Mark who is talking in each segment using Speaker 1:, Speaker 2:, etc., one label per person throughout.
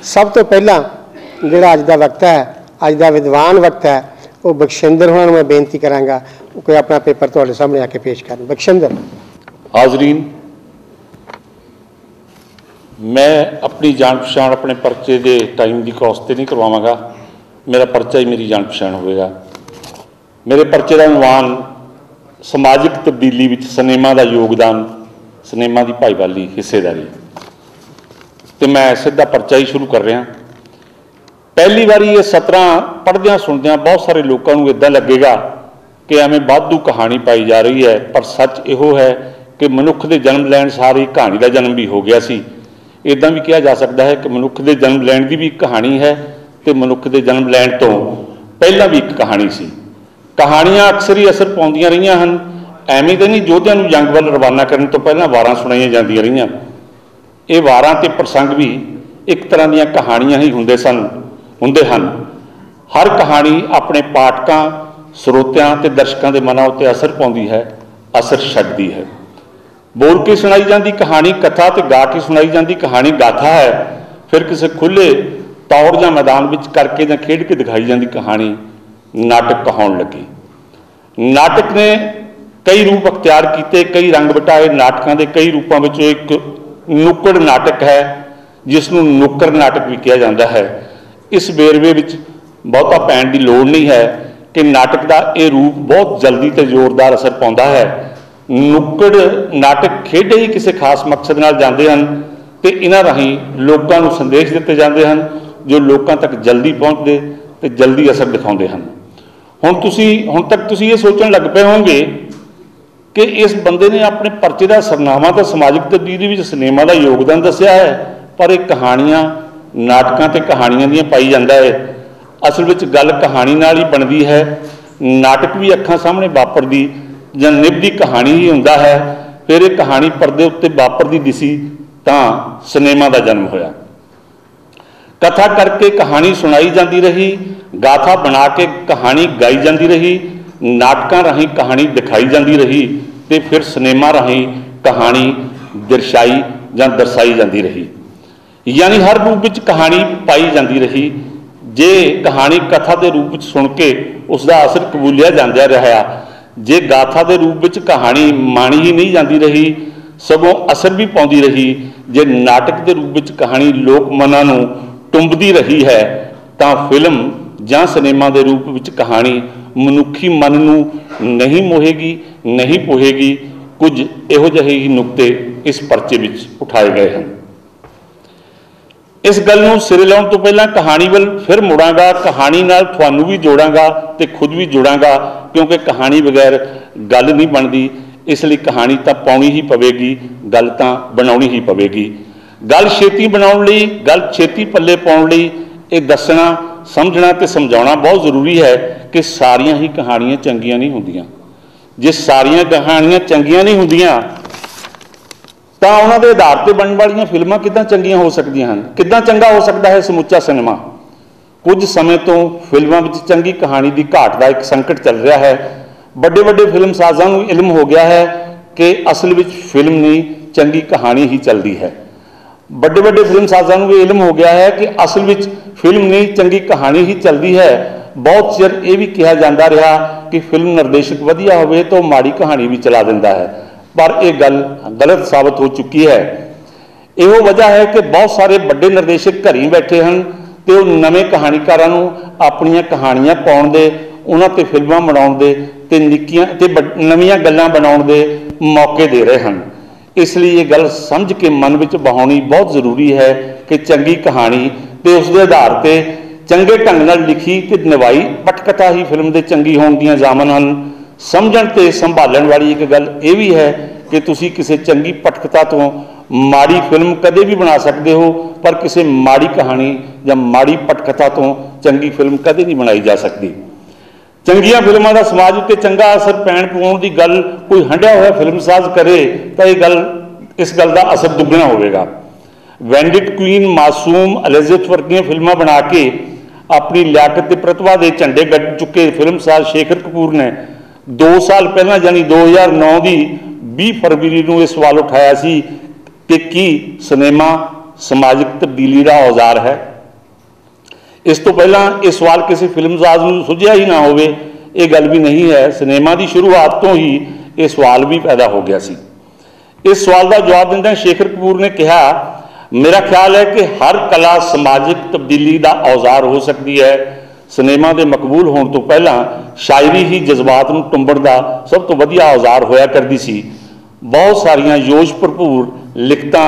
Speaker 1: सब तो पहला जिहड़ा अज दा वक्त है, अज दा विद्वान वक्त है, वो बख्शिंदर होना मैं बेनती करांगा कोई अपना पेपर तुहाडे सामने आके पेश करन। बख्शिंदर।
Speaker 2: हाजरीन, मैं अपनी जान पछाण अपने परचे के टाइम की क्रॉस तो नहीं करवावांगा, मेरा परचा ही मेरी जान पछाण होगा। मेरे परचे का उनवान समाजिक तब्दीली विच सिनेमा का योगदान, सिनेमा की भाईवाली, हिस्सेदारी। तो मैं सीधा परचा ही शुरू कर रहा। पहली बारी ये सतरां पढ़द्या सुनद्या बहुत सारे लोगों को इदां लगेगा कि एवें वाधू कहानी पाई जा रही है, पर सच इहो है कि मनुख के जन्म लैण सारी कहानी का जन्म भी हो गया सी। इदां भी कहा जा सकता है कि मनुख के जन्म लैण की भी एक कहानी है, तो मनुख के जन्म लैण तो पहला भी एक कहानी सी। कहानियां अक्सर ही असर पाउंदियां रहियां हन। एवें तो नहीं योद्धियां नूं जंग वल रवाना करने तो पहला वारां सुनाईयां जांदियां रहियां। ये वारां ते प्रसंग भी एक तरह दीयां कहानियां ही हुंदे हन। हर कहानी अपने पाठकां, ਸਰੋਤਿਆਂ ਤੇ दर्शकों के मनां उत्ते असर पाउंदी है, असर छड्डदी है। बोल के सुनाई जाती कहानी कथा तो गा के सुनाई जाती कहानी गाथा है। फिर किसी खुले तौर या मैदान में करके या खेड के दिखाई जाती कहानी नाटक कहाउण लगी। नाटक ने कई रूप अख्तियार किए, कई रंग बिटाए। नाटकों के कई रूपों में एक नुक्कड़ नाटक है जिसनों नुक्कर नाटक भी कहा जाता है। इस वेरवे में बहुता पैण की लोड़ नहीं है कि नाटक का यह रूप बहुत जल्दी तो जोरदार असर पाता है। नुक्कड़ नाटक खेडे ही किसी खास मकसद नाल जाते हैं तो इन्हां राहीं लोगों को संदेश दिते जाते हैं जो लोगों तक जल्दी पहुँचते तो जल्दी असर दिखाते हैं। हुण तक तुसीं ये सोचण लग पे होंगे कि इस बंदे ने अपने परचे का सरनामा तो समाजिक तब्दीली में सिनेमा का योगदान दस्या है, पर एक कहानियां नाटकों ते कहानियां दियां पाई जाता है। असल में गल कहानी नाल ही बनती है। नाटक भी अखां सामने वापरदी जां निभदी कहानी ही हुंदा है। फिर एक कहानी परदे उत्ते वापरदी दिसी तां सिनेमा का जन्म होया। कथा करके कहानी सुनाई जाती रही, गाथा बना के कहानी गाई जाती रही, नाटकों राहीं कहानी दिखाई जाती रही, तो फिर सिनेमा राहीं कहानी दर्शाई जां दर्शाई जाती रही। यानी हर रूप में कहानी पाई जाती रही। जे कहानी कथा के रूप में सुन के उसका असर कबूलिया जाता रहा, जे गाथा के रूप में कहानी माणी ही नहीं जाती रही सगों असर भी पाती रही, जे नाटक के रूप में कहानी लोक मनां नूं टुंबदी रही है, तो फिल्म जां सिनेमा के रूप में कहानी मनुखी मन नूं नहीं मोहेगी, नहीं पोहेगी। कुछ इहो जिहे ही नुकते इस परचे में उठाए गए हैं। इस गल नूं सिरे लाउण तो पहला कहानी वल फिर मुड़ांगा, कहानी नाल तुहानूं भी जोड़ांगा ते खुद भी जुड़ांगा, क्योंकि कहानी बगैर गल नहीं बनती। इसलिए कहानी तो पाउणी ही पवेगी, गल तो बनाउणी ही पवेगी। गल छेती बनाउण लई, गल छेती पल्ले पाउण लई ये दसना, समझना ते समझाउणा बहुत जरूरी है कि सारियां ही कहानियां चंगियां नहीं हुंदियां। जे सारियां कहानियां चंगियां नहीं हुंदियां तो उन्होंने आधार पर बनने वाली फिल्मां किद्दां चंगियां हो सकदियां हन, किद्दां चंगा हो सकता है समुचा सिनेमा। कुछ समय तो फिल्मों में चंगी कहानी की घाट का एक संकट चल रहा है। बड़े बड़े फिल्म साजां नूं इल्म हो गया है कि असल में फिल्म नहीं चंगी कहानी ही चलती है। बड़े बड़े फिल्म साजां नूं भी इल्म हो गया है कि असल में फिल्म नहीं चंगी कहानी ही चलती है। बहुत चिर ये भी कहा जाता रहा कि फिल्म निर्देशक वधिया होवे तो माड़ी कहानी भी चला दिंदा है, पर यह गल गलत साबित हो चुकी है। यो वजह है कि बहुत सारे बड़े निर्देशक घर ही बैठे हैं तो नवे कहानीकारां नूं अपनियां कहानियां पाउण दे, उन्हां ते फिल्मां बनाउण दे ते निक्कियां ते नवीआं गल्लां बनाउण दे मौके दे रहे हैं। इसलिए ये गल समझ के मन विच बहाउणी बहुत जरूरी है कि चंगी कहानी ते उसके आधार पर चंगे ढंग नाल लिखी ते निभाई पटकथा ही फिल्म दे चंगी होण दीआं जामन हन। समझण ते संभालण वाली एक गल ये भी है कि तुसी किसी चंगी पटकथा तो माड़ी फिल्म कदे भी बना सकते हो, पर किसी माड़ी कहानी या माड़ी पटकथा तो चंगी फिल्म कदे नहीं बनाई जा सकती। चंगियां फिल्मों का समाज उत्ते चंगा असर पैण पाउण दी गल कोई हंडिया हुआ फिल्मसाज करे तो ये गल इस गल का असर दुगना होगा। वेंडिट क्वीन, मासूम, एलिज़ाबेथ वर्गियां फिल्मां बना के अपनी लियाकत ते प्रतिभा के झंडे गड़ चुके फिल्मसाज शेखर कपूर ने 2 साल पहला यानी 2009 की 20 फरवरी को यह सवाल उठाया सी कि की सिनेमा समाजिक तब्दीली का औजार है। इस तो पहला ये सवाल किसी फिल्मसाज को सुझिया ही ना होवे, ये गल भी नहीं है। सिनेमा की शुरुआत तो ही ये सवाल भी पैदा हो गया सी। इस सवाल का जवाब दिंदे शेखर कपूर ने कहा, मेरा ख्याल है कि हर कला समाजिक तब्दीली का औजार हो सकती है। सिनेमा के मकबूल होने तो पहला शायरी ही जज्बात नूं टुंबण का सब तो वधिया औजार होया करती सी। बहुत सारिया जोश भरपूर लिखतां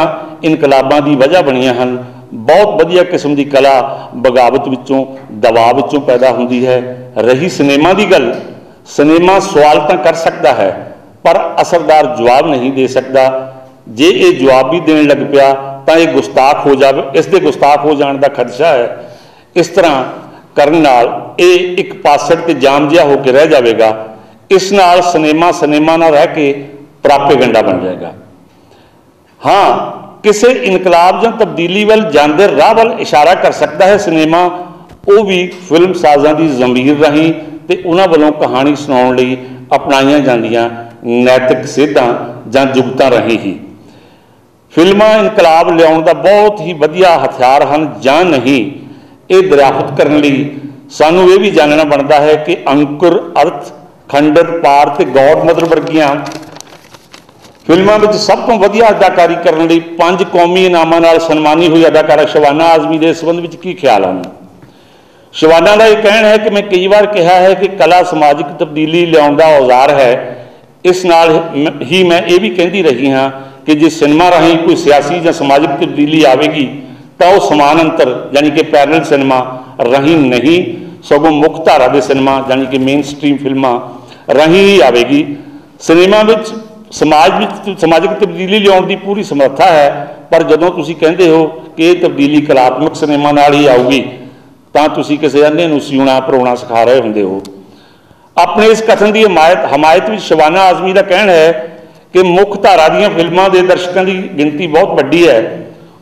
Speaker 2: इनकलाबां की वजह बनियां हन। बहुत वधिया किस्म की कला बगावत विचों दबाव विचों पैदा होंदी है। रही सिनेमा की गल, सिनेमा सवाल तो कर सकता है पर असरदार जवाब नहीं दे सकता। जे ये जवाब भी देने लग पिया तो ये गुस्ताख हो जाए, इसके गुस्ताख हो जाने का खदशा है। इस तरह करने नाल ये एक पासड़ ते जाम जिहा होकर रह जाएगा। इस नाल सिनेमा ना रह के प्रापेगंडा बन जाएगा। हाँ, किसी इनकलाब या तब्दीली वाल जांदे राह वाल इशारा कर सकता है सिनेमा, वो भी फिल्म साजां की जमीर राही ते उन्हां वालों कहानी सुनाउण लई अपनाईयां जांदियां नैतिक सेधां जां जुगतां राही ही। फिल्मां इनकलाब लियाउण दा बहुत ही वधिया हथियार हैं जां नहीं, ये दरियाफ्त करने लई सानूं ये भी जानना बनता है कि अंकुर, अर्थ, खंडर, पार ते गौर मदर वर्गियां फिल्मां विच सब तो वधिया अदाकारी करने लई 5 कौमी इनामां नाल सन्मानी हुई अदाकारा शबाना आज़मी के संबंध में की ख्याल है? शबाना का यह कहना है कि मैं कई बार कहा है कि कला समाजिक तब्दीली लियाउण दा औजार है। इस नाल ही मैं ये भी कहती रही हाँ कि जे सिनेमा राही कोई सियासी या समाजिक तब्दीली आएगी तो वह समान अंतर यानी कि पैरल सिनेमा राही नहीं, सगों मुख्य धारा के सिनेमा यानी कि मेन स्ट्रीम फिल्मां राही ही आएगी। सिनेमा में समाजिक तब्दीली लियाउण की पूरी समर्था है, पर जदों तुसीं कहंदे हो कि ये तब्दीली कलात्मक सिनेमा नाल ही आऊगी तो तुसीं किसी अन्ने नूं सिउणा भरोना सिखा रहे होंदे हो। अपने इस कथन की हमायत में शबाना आज़मी का कहना है कि मुख्य धारा दी फिल्मां के दर्शकों की गिनती बहुत वड्डी है।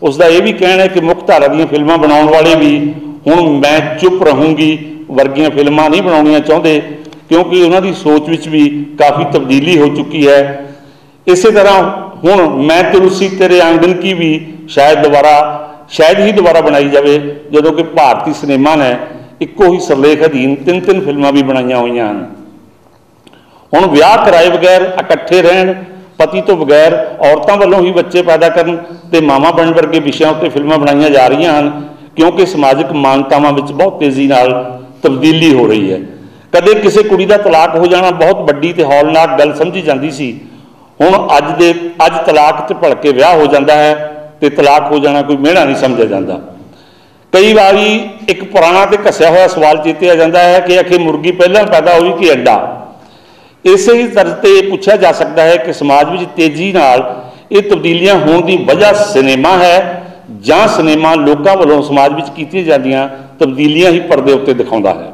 Speaker 2: उसका यह भी कहना है कि मुख्य धारा दी फिल्मां बनाउण वाले भी हुण मैं चुप रहूँगी वर्गियां फिल्मां नहीं बनाउणियां चाहुंदे, क्योंकि उन्होंने सोच विच भी काफ़ी तब्दीली हो चुकी है। इस तरह हुण मैं तुलसी तेरे आंगन की भी शायद ही दोबारा बनाई जाए, जदों कि भारतीय सिनेमा ने इक्को ही सरलेख अधीन 3 फिल्मां भी बनाईयां होईयां हन। हुण विआह कराए बगैर इकट्ठे रहन, पति तो बगैर औरतों वालों ही बच्चे पैदा करन ते मावां बनन वर्गे विषयों उत्ते फिल्मां बनाईयां जा रही हैं, क्योंकि समाजिक मानतावां विच बहुत तेज़ी नाल तब्दीली हो रही है। कदे किसी कुड़ी का तलाक हो जाना बहुत वड्डी ते हौलनाक गल समझी जाती सी। हुण अज तलाक च भड़के विआह हो जाता है तो तलाक हो जाना कोई मेहना नहीं समझा जाता। कई बारी एक पुराना तो घसिया हुआ सवाल चेते आ जाता है कि आखिर मुर्गी पहला पैदा हुई कि अंडा। इस ही तरह से पूछा जा सकता है कि समाज में तेजी नाल ये तब्दीलियां होने की वजह सिनेमा है जां सिनेमा लोगों वालों समाज में कीतियां जांदियां तब्दीलियां ही पर्दे उत्ते दिखाउंदा है।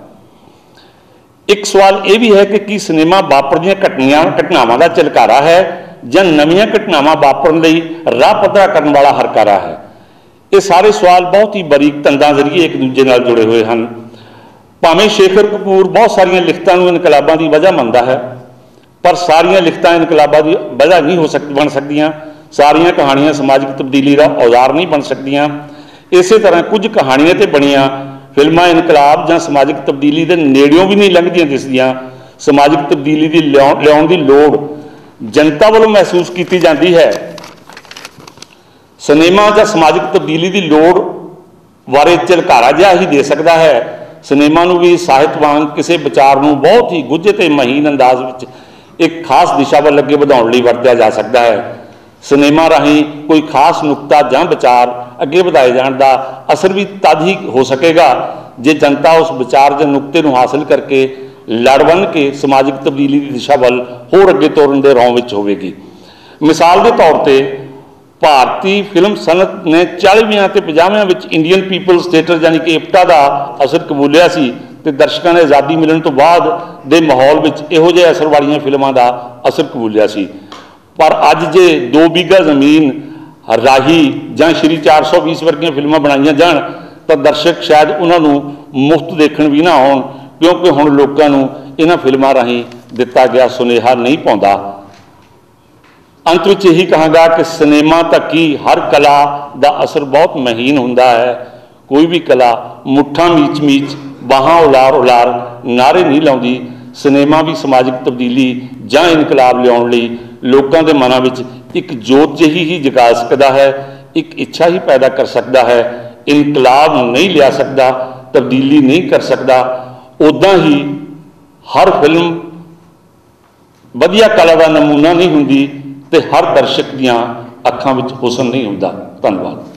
Speaker 2: एक सवाल यह भी है कि सिनेमा वापरदियां घटनावां का झलकारा है जां नवीं घटनावां वापरन लई राह पद्धरा करन वाला हरकारा है। ये सारे सवाल बहुत ही बारीक तंदां जरिए एक दूजे नाल जुड़े हुए हैं। भावें शेखर कपूर बहुत सारिया लिखतां नूं इनकलाबां की वजह मनता है, पर सारिया लिखतां इनकलाबां की वजह नहीं हो बन सकदियां। सारिया कहानियां समाजिक तब्दीली का औजार नहीं बन सकदियां। इस तरह कुछ कहानियां ते बनियां फिल्मां इनकलाब जां समाजिक तब्दीली के नेड़ियों भी नहीं लंघदियां दिसदियां। समाजिक तब्दीली की लियाउण की लोड़ जनता वालों महसूस की जाती है। सिनेमा जां समाजिक तब्दीली की लोड़ बारे झलकारा जिहा ही दे सकता है। सिनेमा नूं भी ਸਾਹਿਤਵਾਨ किसी विचार नूं बहुत ही गुझे ते महीन अंदाज विच एक खास दिशा वाल अगे वधाउण लई वरतिया जा सकता है। सिनेमा राही कोई खास नुकता जां विचार अगे वधाए जाण दा असर भी तद ही हो सकेगा जे जनता उस विचार जां नुकते नूं हासिल करके लड़ बन के समाजिक तब्दीली की दिशा वाल होर अगे तोरन दे रौं विच होवेगी। मिसाल के तौर पर भारतीय फिल्म सनत ने 40वें ते 50वें विच इंडियन पीपल्स थिएटर यानी कि इप्टा का असर कबूलिया सी ते दर्शकों ने आज़ादी मिलने तो बाद दे माहौल विच इहो जिहे असर वालियां फिल्मां का असर कबूलिया सी। पर अज जे 2 बीघा जमीन राही जां श्री 420 वर्गियां फिल्मां बनाईयां जाण तो दर्शक शायद उन्होंने मुफ्त देखण भी ना आउण, क्योंकि हुण लोकां नूं इन्हां फिल्मां राही दिता गया सुनेहा नहीं पाउंदा। अंत में यही कहांगा कि सिनेमा तक ही हर कला का असर बहुत महीन हुंदा है। ਕੋਈ ਵੀ ਕਲਾ ਮੁੱਠਾਂ ਮੀਚ ਮੀਚ ਬਾਹਾਂ ਉਲਾਰ ਉਲਾਰ ਨਾਅਰੇ ਨਹੀਂ ਲਾਉਂਦੀ। ਸਿਨੇਮਾ ਵੀ ਸਮਾਜਿਕ ਤਬਦੀਲੀ ਜਾਂ ਇਨਕਲਾਬ ਲਿਆਉਣ ਲਈ ਲੋਕਾਂ ਦੇ ਮਨਾਂ ਵਿੱਚ ਇੱਕ ਜੋਤ ਜਿਹੀ ਹੀ ਜਗਾ ਸਕਦਾ ਹੈ, ਇੱਕ ਇੱਛਾ ਹੀ ਪੈਦਾ ਕਰ ਸਕਦਾ ਹੈ। ਇਨਕਲਾਬ ਨਹੀਂ ਲਿਆ ਸਕਦਾ, ਤਬਦੀਲੀ ਨਹੀਂ ਕਰ ਸਕਦਾ। ਉੱਦਾਂ ਹੀ ਹਰ ਫਿਲਮ ਵਧੀਆ ਕਲਾ ਦਾ ਨਮੂਨਾ ਨਹੀਂ ਹੁੰਦੀ ਤੇ ਹਰ ਦਰਸ਼ਕ ਦੀਆਂ ਅੱਖਾਂ ਵਿੱਚ ਹੁਸਨ ਨਹੀਂ ਹੁੰਦਾ। ਧੰਨਵਾਦ।